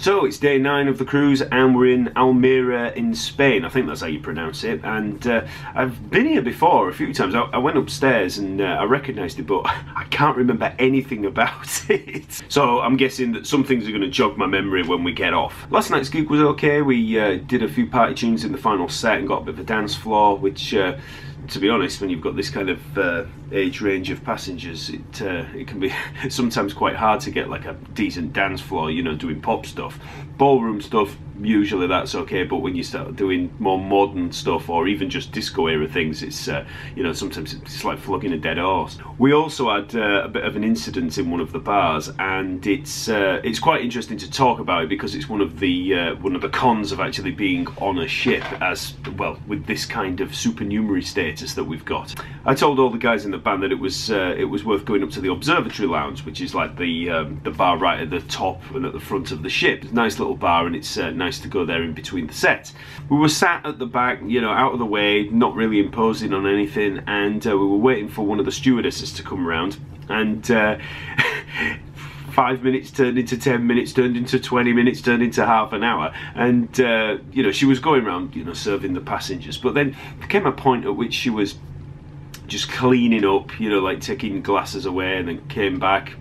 So it's day 9 of the cruise and we're in Almeria in Spain. I think that's how you pronounce it. And I've been here before a few times. I went upstairs and I recognised it, but I can't remember anything about it. So I'm guessing that some things are going to jog my memory when we get off. Last night's gig was okay. We did a few party tunes in the final set and got a bit of a dance floor, which to be honest, when you've got this kind of age range of passengers, it can be sometimes quite hard to get like a decent dance floor, you know, doing pop stuff. Ballroom stuff, usually that's okay, but when you start doing more modern stuff or even just disco era things, it's you know, sometimes it's like flogging a dead horse. We also had a bit of an incident in one of the bars, and it's quite interesting to talk about it because it's one of the cons of actually being on a ship, as well, with this kind of supernumerary status that we've got. I told all the guys in the band that it was worth going up to the observatory lounge, which is like the bar right at the top and at the front of the ship. It's a nice little bar, and it's nice to go there in between the sets. We were sat at the back, you know, out of the way, not really imposing on anything, and we were waiting for one of the stewardesses to come around, and 5 minutes turned into 10 minutes, turned into 20 minutes, turned into half an hour, and you know, she was going around, you know, serving the passengers, but then there came a point at which she was just cleaning up, you know, like taking glasses away, and then came back,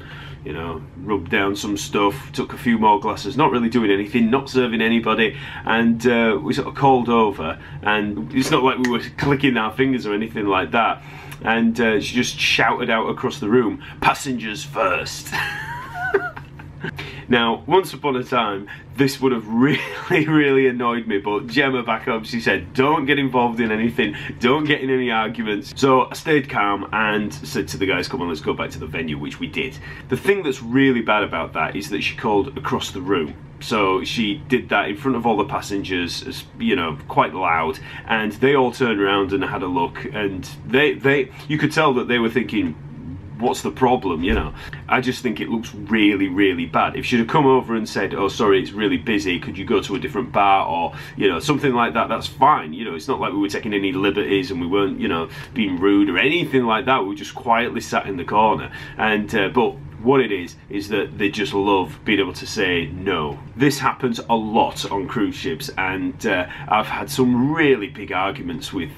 you know, rubbed down some stuff, took a few more glasses, not really doing anything, not serving anybody, and we sort of called over, and it's not like we were clicking our fingers or anything like that, and she just shouted out across the room, "Passengers first." Now, once upon a time, this would have really annoyed me, but Gemma back up, she said, don't get involved in anything, don't get in any arguments. So I stayed calm and said to the guys, come on, let's go back to the venue, which we did. The thing that's really bad about that is that she called across the room. So she did that in front of all the passengers, as you know, quite loud, and they all turned around and had a look, and you could tell that they were thinking, what's the problem, you know? I just think it looks really bad. If she'd have come over and said, oh sorry, it's really busy, could you go to a different bar, or you know, something like that, that's fine. You know, it's not like we were taking any liberties and we weren't, you know, being rude or anything like that. We were just quietly sat in the corner, and but what it is that they just love being able to say no. This happens a lot on cruise ships, and I've had some really big arguments with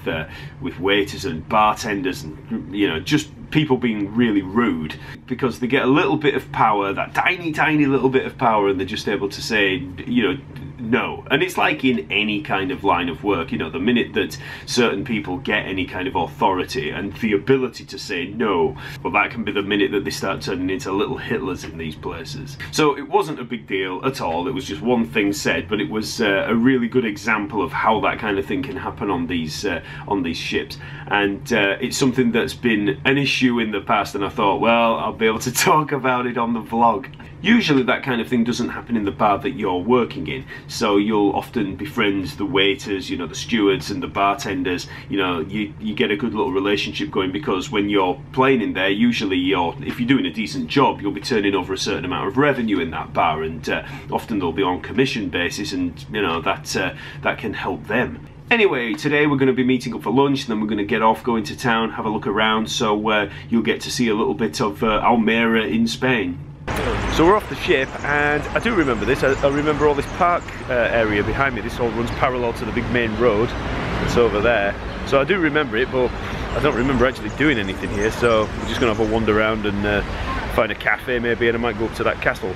waiters and bartenders, and you know, just people being really rude because they get a little bit of power, that tiny little bit of power, and they're just able to say, you know, no. And it's like in any kind of line of work, you know, the minute that certain people get any kind of authority and the ability to say no, well, that can be the minute that they start turning into little Hitlers in these places. So it wasn't a big deal at all, it was just one thing said, but it was a really good example of how that kind of thing can happen on these ships. And it's something that's been an issue in the past, and I thought, well, I'll be able to talk about it on the vlog. Usually that kind of thing doesn't happen in the bar that you're working in, so you'll often befriend the waiters, you know, the stewards and the bartenders. You know, you get a good little relationship going, because when you're playing in there, usually if you're doing a decent job, you'll be turning over a certain amount of revenue in that bar, and often they'll be on commission basis, and you know, that can help them. Anyway, today we're going to be meeting up for lunch, and then we're going to get off, go into town, have a look around, so you'll get to see a little bit of Almeria in Spain. So we're off the ship, and I do remember this. I remember all this park area behind me. This all runs parallel to the big main road. It's over there. So I do remember it, but I don't remember actually doing anything here. So we're just going to have a wander around and find a cafe maybe, and I might go up to that castle.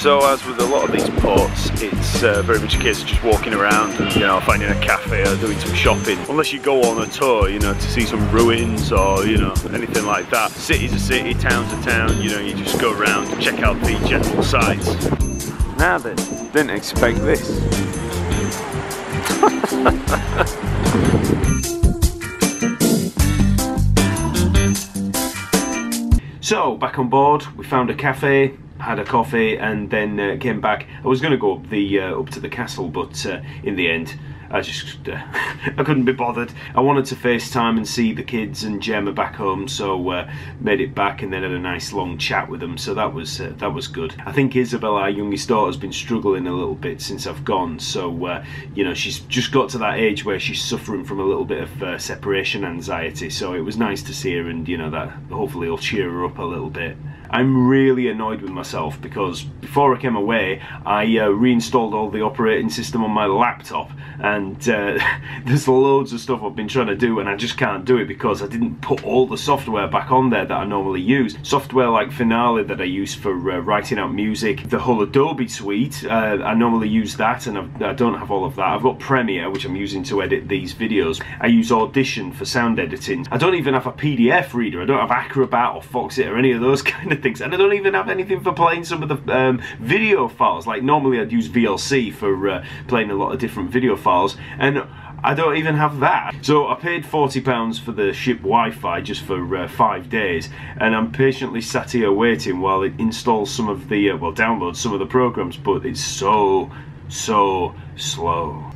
So as with a lot of these ports, it's very much a case of just walking around and, you know, finding a cafe or doing some shopping. Unless you go on a tour, you know, to see some ruins or, you know, anything like that. City's a city, town's a town, you know, you just go around and check out the general sites. Now then, didn't expect this. So, back on board, we found a cafe, had a coffee, and then came back. I was going to go up to the castle, but in the end I just I couldn't be bothered. I wanted to FaceTime and see the kids and Gemma back home, so made it back and then had a nice long chat with them, so that was good. I think Isabel, our youngest daughter, has been struggling a little bit since I've gone, so you know, she's just got to that age where she's suffering from a little bit of separation anxiety, so it was nice to see her, and you know, that hopefully will cheer her up a little bit. I'm really annoyed with myself because before I came away, I reinstalled all the operating system on my laptop, and there's loads of stuff I've been trying to do and I just can't do it because I didn't put all the software back on there that I normally use. Software like Finale that I use for writing out music, the whole Adobe suite, I normally use that, and I don't have all of that. I've got Premiere, which I'm using to edit these videos. I use Audition for sound editing. I don't even have a PDF reader. I don't have Acrobat or Foxit or any of those kind of things, and I don't even have anything for playing some of the video files. Like normally I'd use VLC for playing a lot of different video files, and I don't even have that. So I paid £40 for the ship Wi-Fi just for 5 days, and I'm patiently sat here waiting while it installs some of the, well, downloads some of the programs, but it's so slow.